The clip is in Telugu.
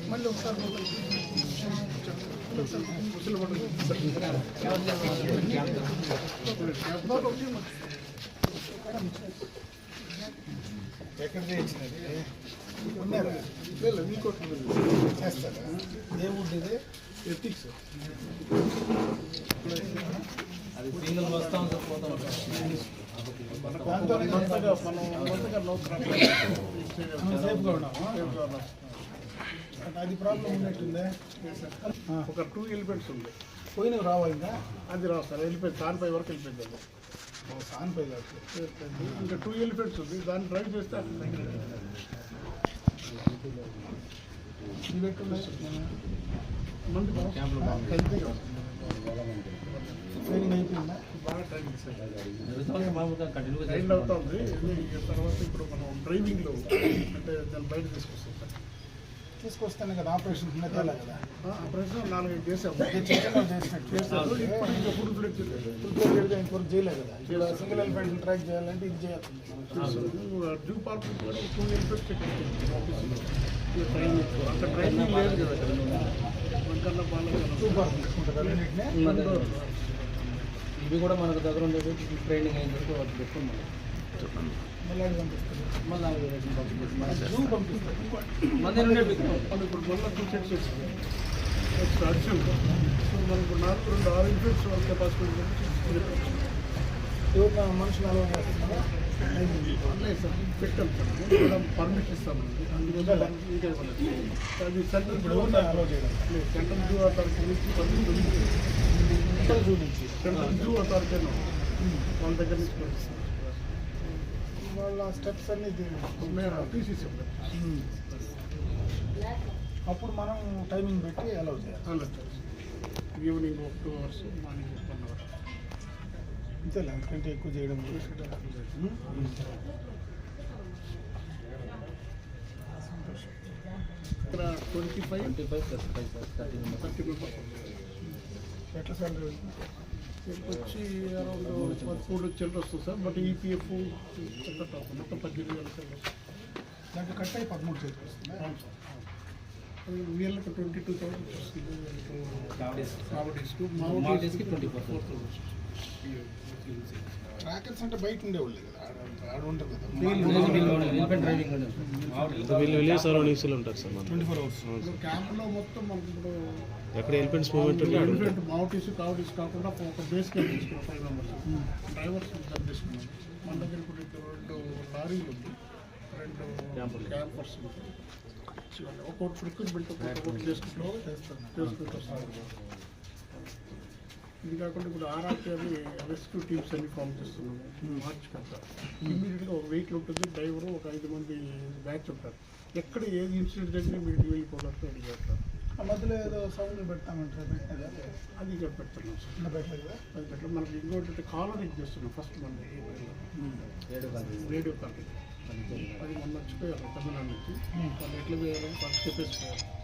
మళ్ళీ ఒకసారి ఎక్కడ చేయించినది ఉన్నారా మీకు చేస్తారా ఏ వుడ్ ఇది ఎథిక్స్ అది సింగిల్ వస్తా ఉంటుంది పోతా ఉంటుంది దాంతో మనం సేఫ్గా ఉన్నాము అది ప్రాబ్లం ఉన్నట్టుందే ఒక 2 ఎలిమెంట్స్ ఉంది పోయినవి రావా ఇంకా అది రావు సార్ వెళ్ళిపోయింది సాన్పై వరకు వెళ్ళిపోయింది సాన్పై ఇంకా 2 ఎలిమెంట్స్ ఉంది దాన్ని డ్రైవ్ చేస్తే హెల్తీగా ట్రైనింగ్ అయిపోయిందా బాగా ట్రైనింగ్ సార్ ట్రైన్ అవుతుంది తర్వాత ఇప్పుడు మనం డ్రైవింగ్లో అంటే దాన్ని బయట తీసుకొస్తాం సార్ తీసుకొస్తాను కదా ఆపరేషన్ కదా ఆపరేషన్ 4-5 చేసాము చేస్తారు ఇప్పుడు ఇంకా ఫుల్ ఫ్లెడ్గా ఇంకొకటి చేయలేదు కదా సింగిల్ ఎలిఫెంట్ ట్రాక్ చేయాలంటే ఇది చేయాలి డ్యూ పార్క్ కూడా 2 ఎలిఫెంట్స్ అక్కడ ట్రైనింగ్ లేదు కదా మనకన్నా డ్యూ పార్క్ తీసుకుంటారు ఇవి కూడా మనకు దగ్గర ఉండేది ట్రైనింగ్ అయిన తర్వాత వాటి పెట్టుకున్నాం మళ్ళీ పంపిస్తాం మళ్ళీ ఇప్పుడు మళ్ళీ 2 సెట్స్ వచ్చింది అడిషన్ సో మనకు 4 ఎలిఫెంట్స్ కెపాసిటీ మనుషులు అలవాటు చేస్తున్నారా అన్నీ సార్ పెట్టాం సార్ మేడం పర్మిషన్ ఇస్తామండి అందువల్ల ఇంకా అది సెంట్రల్ జూ అలవాటు చేయడం సెంట్రల్ జూ అథారిటీ నుంచి పర్మిషన్ సెంట్రల్ జూ నుంచి సెంట్రల్ జూ అథారిటీ వాళ్ళ దగ్గర నుంచి పంపిస్తాం వాళ్ళ స్టెప్స్ అన్నీ మేము తీసేసాం అప్పుడు మనం టైమింగ్ పెట్టి అలౌ చేయాలి ఈవినింగ్ 2 hours మార్నింగ్ 1 hour అంతేలే అంతకంటే ఎక్కువ చేయడం ఇక్కడ 25 30 ఎట్లా సాలరీ వచ్చి అరౌండ్ 4 చిల్లర వస్తుంది సార్ బట్ ఈపీఎఫ్ మొత్తం 18,000 చిల్లర దాంట్లో కట్ అయ్యి 13 చేతికి వస్తుంది అవును సార్ వీళ్ళకి 22,000 వస్తుంది మావోడీస్కి 24,000 ట్రాకర్స్ అంటే బయట ఉండేవాళ్ళు కదా ఆడ ఉంటారు కదా ఉంటారు సార్ క్యాంప్లో మొత్తం మనకి ఇప్పుడు ఎక్కడ ఎలిఫెంట్స్ మూవ్మెంట్ ఎలిఫెంట్ మావోటీస్ కావటీస్ కాకుండా ఒక బేస్ క్యాంప్ తీసుకున్నాం 5 members డ్రైవర్స్ తీసుకున్నాం మన దగ్గర ఇప్పుడు 2 లారీలు ఉంది 2 క్యాంపర్స్ ఉంటాయి ఒక్కొక్క రిక్రూట్మెంట్ ఒక్కొక్కటి చేసుకుంటారు ఇది కాకుండా ఇప్పుడు ఆర్ఆర్టీ అని రెస్క్యూ టీమ్స్ అన్ని ఫామ్ చేస్తున్నాము మార్చ్ కదా ఇమీడియట్గా ఒక వెహికల్ ఉంటుంది డ్రైవరు ఒక 5 మంది బ్యాచ్ ఉంటారు ఎక్కడ ఏది ఇన్సిడెంట్ జరిగినా మీరు వెళ్ళిపోవడానికి రెడీ చేస్తారు ఆ మధ్యలో ఏదో సౌండ్ పెడతామంటారు అది ఇక్కడ పెడుతున్నాం సార్ పెట్టలేదు అది పెట్టడం మనకి ఇంకోటి కాలనీ చేస్తున్నాం ఫస్ట్ మన రేడియో కాలనీ అది మొన్న వచ్చిపోయారు తమిళనాడు నుంచి వాళ్ళు ఎట్లా పోయారని వాళ్ళు చెప్పేసిపోయారు